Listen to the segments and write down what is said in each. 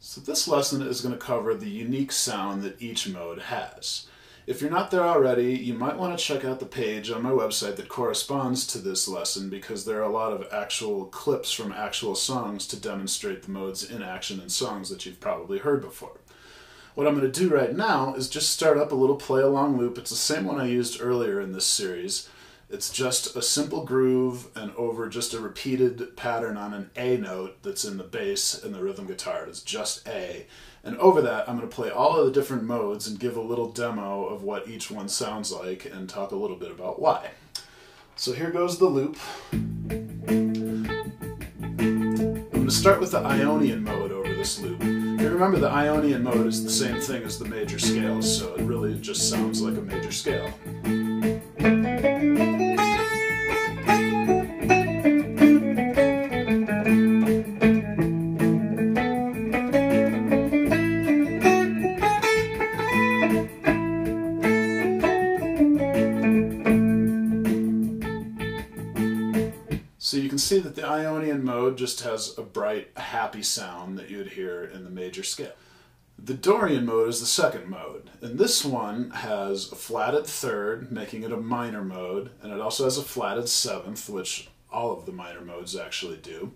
So this lesson is going to cover the unique sound that each mode has. If you're not there already, you might want to check out the page on my website that corresponds to this lesson, because there are a lot of actual clips from actual songs to demonstrate the modes in action in songs that you've probably heard before. What I'm going to do right now is just start up a little play-along loop. It's the same one I used earlier in this series. It's just a simple groove and over just a repeated pattern on an A note that's in the bass and the rhythm guitar. It's just A. And over that, I'm going to play all of the different modes and give a little demo of what each one sounds like and talk a little bit about why. So here goes the loop. I'm going to start with the Aeolian Mode over this loop. You remember the Aeolian Mode is the same thing as the major scales, so it really just sounds like a major scale. So you can see that the Aeolian Mode just has a bright, happy sound that you would hear in the major scale. The Dorian Mode is the second mode, and this one has a flatted third, making it a minor mode, and it also has a flatted seventh, which all of the minor modes actually do.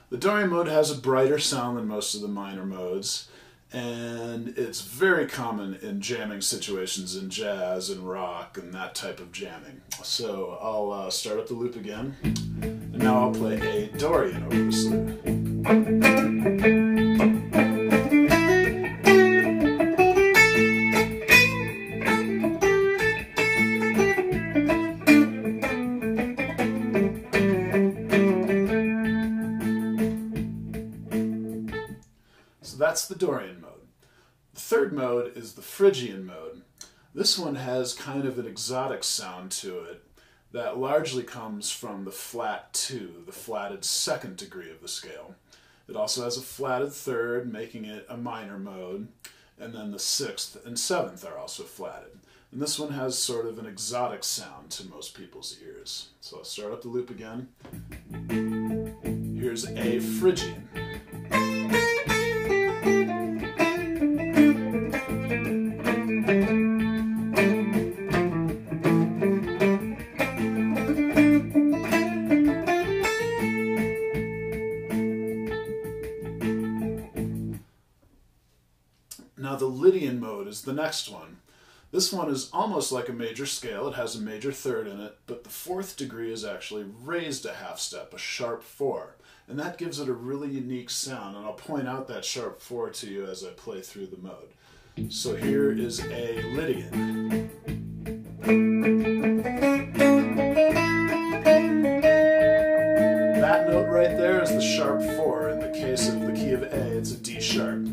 The Dorian Mode has a brighter sound than most of the minor modes, and it's very common in jamming situations in jazz and rock and that type of jamming. So I'll start up the loop again, and now I'll play a Dorian over this loop. So that's the Dorian Mode. The third mode is the Phrygian Mode. This one has kind of an exotic sound to it that largely comes from the flat 2, the flatted second degree of the scale. It also has a flatted third, making it a minor mode, and then the 6th and 7th are also flatted. And this one has sort of an exotic sound to most people's ears. So I'll start up the loop again. Here's a Phrygian. Now the Lydian Mode is the next one. This one is almost like a major scale. It has a major third in it, but the 4th degree is actually raised a half step, a sharp 4. And that gives it a really unique sound, and I'll point out that sharp 4 to you as I play through the mode. So here is a Lydian. That note right there is the sharp 4. In the case of the key of A, it's a D sharp.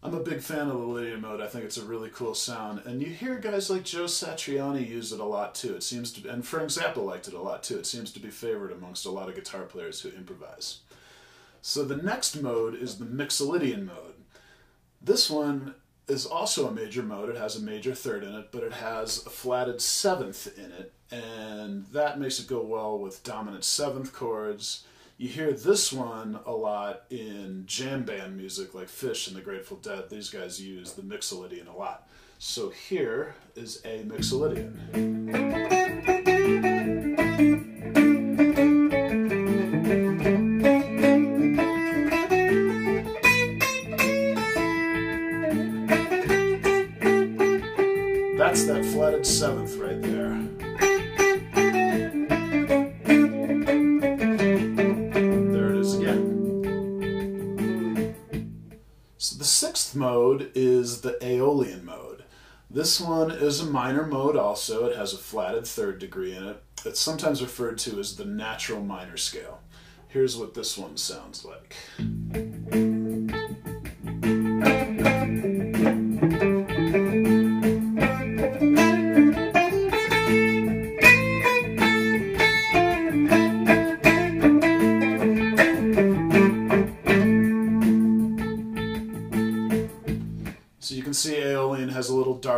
I'm a big fan of the Lydian Mode. I think it's a really cool sound, and you hear guys like Joe Satriani use it a lot too. It seems to, and Frank Zappa liked it a lot too. It seems to be favored amongst a lot of guitar players who improvise. So the next mode is the Mixolydian Mode. This one is also a major mode. It has a major third in it, but it has a flatted 7th in it, and that makes it go well with dominant 7th chords. You hear this one a lot in jam band music like Phish and the Grateful Dead. These guys use the Mixolydian a lot. So here is a Mixolydian. That's that flatted 7th right there. There it is again. So the 6th mode is the Aeolian Mode. This one is a minor mode also. It has a flatted 3rd degree in it. It's sometimes referred to as the natural minor scale. Here's what this one sounds like.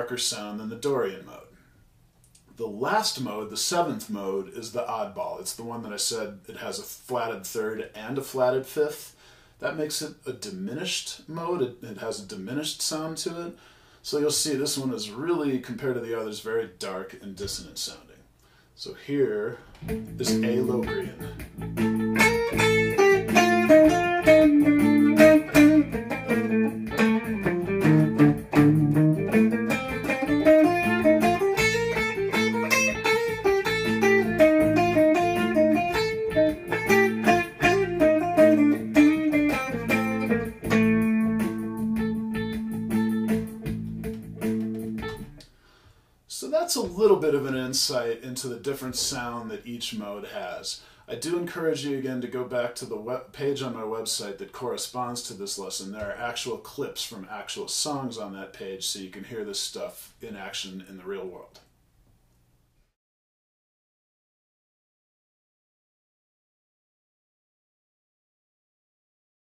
darker sound than the Dorian mode. The last mode, the 7th mode, is the oddball. It's the one that I said it has a flatted third and a flatted fifth. That makes it a diminished mode. It has a diminished sound to it. So you'll see this one is really, compared to the others, very dark and dissonant sounding. So here is Aeolian. So that's a little bit of an insight into the different sound that each mode has. I do encourage you again to go back to the page on my website that corresponds to this lesson. There are actual clips from actual songs on that page so you can hear this stuff in action in the real world.